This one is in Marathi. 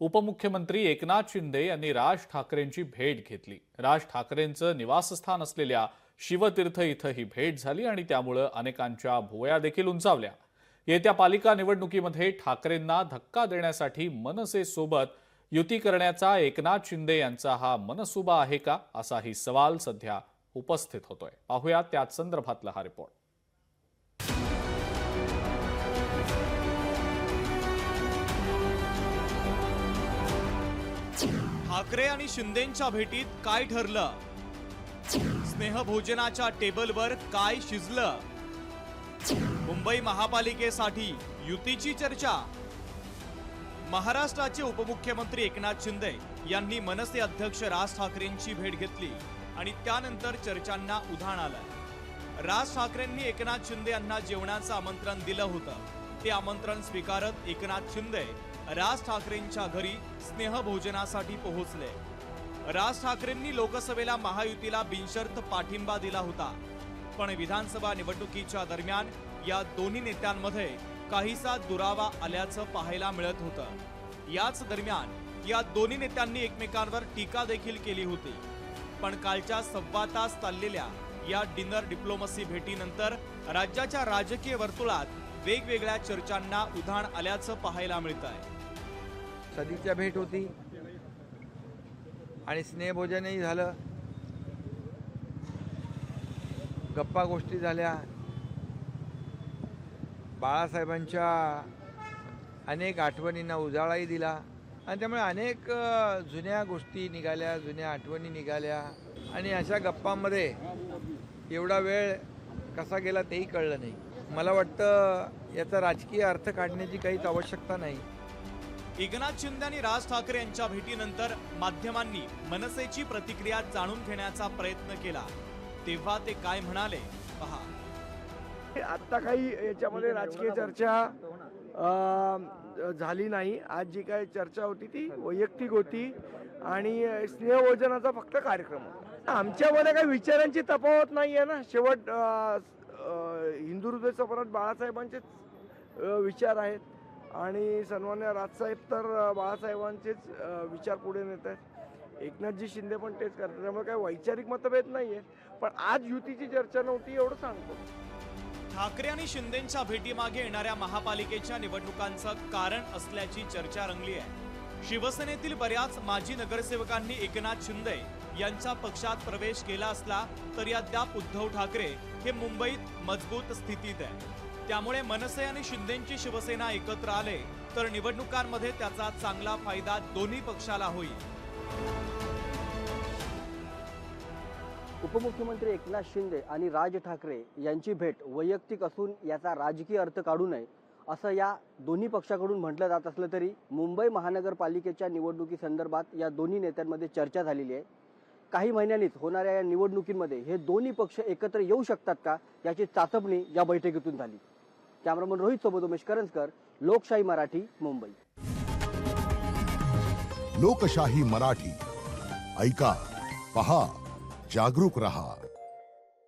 उपमुख्यमंत्री एकनाथ शिंदे यांनी राज ठाकरेंची भेट घेतली। राज ठाकरेंचं निवासस्थान असलेल्या शिवतीर्थ इथं ही भेट झाली आणि त्यामुळे अनेकांच्या भुवया देखील उंचावल्या। येत्या पालिका निवडणुकीमध्ये ठाकरेंना धक्का देण्यासाठी मनसेसोबत युती करण्याचा एकनाथ शिंदे यांचा हा मनसुबा आहे का, असाही सवाल सध्या उपस्थित होतोय। पाहूया त्याच संदर्भातला हा रिपोर्ट। ठाकरे आणि शिंदेंच्या भेटीत काय ठरलं? स्नेहभोजनाच्या टेबलवर काय शिजलं? मुंबई महापालिकेसाठी युतीची चर्चा। महाराष्ट्राचे उपमुख्यमंत्री एकनाथ शिंदे यांनी मनसे अध्यक्ष राज ठाकरेंची भेट घेतली आणि त्यानंतर चर्चांना उधाण आलं। राज ठाकरेंनी एकनाथ शिंदे यांना जेवणाचं आमंत्रण दिलं होतं। ते आमंत्रण स्वीकारत एकनाथ शिंदे राज ठाकरेंच्या घरी स्नेहभोजनासाठी पोहोचले। राज ठाकरेंनी लोकसभेला महायुतीला बिनशर्त पाठिंबा दिला होता, पण विधानसभा निवडणुकीच्या दरम्यान या दोन्ही नेत्यांमध्ये काहीसा दुरावा आल्याचं पाहायला मिळत होतं। याच दरम्यान या दोन्ही नेत्यांनी एकमेकांवर टीका देखील केली होती। पण कालच्या 1.25 तास चाललेल्या या डिनर डिप्लोमसी भेटीनंतर राज्याच्या राजकीय वर्तुळात वेगवेगळ्या चर्चांना उधाण आल्याचं पाहायला मिळतंय। सदिच्छा भेट होती आणि स्नेहभोजनही झालं, गप्पा गोष्टी झाल्या, बाळासाहेबांच्या अनेक आठवणींना उजाळाही दिला आणि त्यामुळे अनेक जुन्या गोष्टी निघाल्या, जुन्या आठवणी निघाल्या आणि अशा गप्पांमध्ये एवढा वेळ कसा गेला तेही कळलं नाही। मला वाटतं याचा राजकीय अर्थ काढण्याची काहीच आवश्यकता नाही। एकनाथ शिंदे आणि राज ठाकरे यांच्या भेटीनंतर माध्यमांनी मनसेची प्रतिक्रिया जाणून घेण्याचा प्रयत्न केला, तेव्हा ते काय म्हणाले पहा। आता काही याच्यामध्ये राजकीय चर्चा झाली नाही। आज जी काही चर्चा होती ती वैयक्तिक होती आणि स्नेहभोजनाचा फक्त कार्यक्रम होता। आमच्यामध्ये काही विचारांची तफावत नाही आहे ना। शेवट हिंदू हृदय सम्राट बाळासाहेबांचेच विचार आहेत आणि सन्मान्य राजसाहेब तर बाळासाहेबांचेच विचार पुढे नेत आहेत। एकनाथजी शिंदे पण तेच करतात, त्यामुळे काही वैचारिक मतभेद नाही आहेत। पण आज युतीची चर्चा नव्हती एवढं सांगतो। ठाकरे आणि शिंदेंच्या भेटीमागे येणाऱ्या महापालिकेच्या निवडणुकांचं कारण असल्याची चर्चा रंगली आहे। शिवसेनेतील बऱ्याच माजी नगरसेवकांनी एकनाथ शिंदे यांच्या पक्षात प्रवेश केला असला तरी अद्याप उद्धव ठाकरे हे मुंबईत मजबूत स्थितीत आहे। त्यामुळे मनसे आणि शिंदेंची शिवसेना एकत्र आले तर निवडणुकांमध्ये त्याचा चांगला फायदा दोन्ही पक्षाला होईल। उपमुख्यमंत्री एकनाथ शिंदे आणि राज ठाकरे यांची भेट वैयक्तिक असून याचा राजकीय अर्थ काढू नये असं या दोन्ही पक्षाकडून म्हटलं जात असलं तरी मुंबई महानगरपालिकेच्या निवडणुकीसंदर्भात या दोन्ही नेत्यांमध्ये चर्चा झालेली आहे। काही महिन्यांनीच होणाऱ्या या निवडणुकीमध्ये हे दोन्ही पक्ष एकत्र येऊ शकतात का याची चाचपणी या बैठकीतून झाली। कॅमेरामन रोहित सोबत उमेश करंजकर, लोकशाही मराठी, मुंबई। लोकशाही मराठी ऐका, पहा, जागरूक रहा।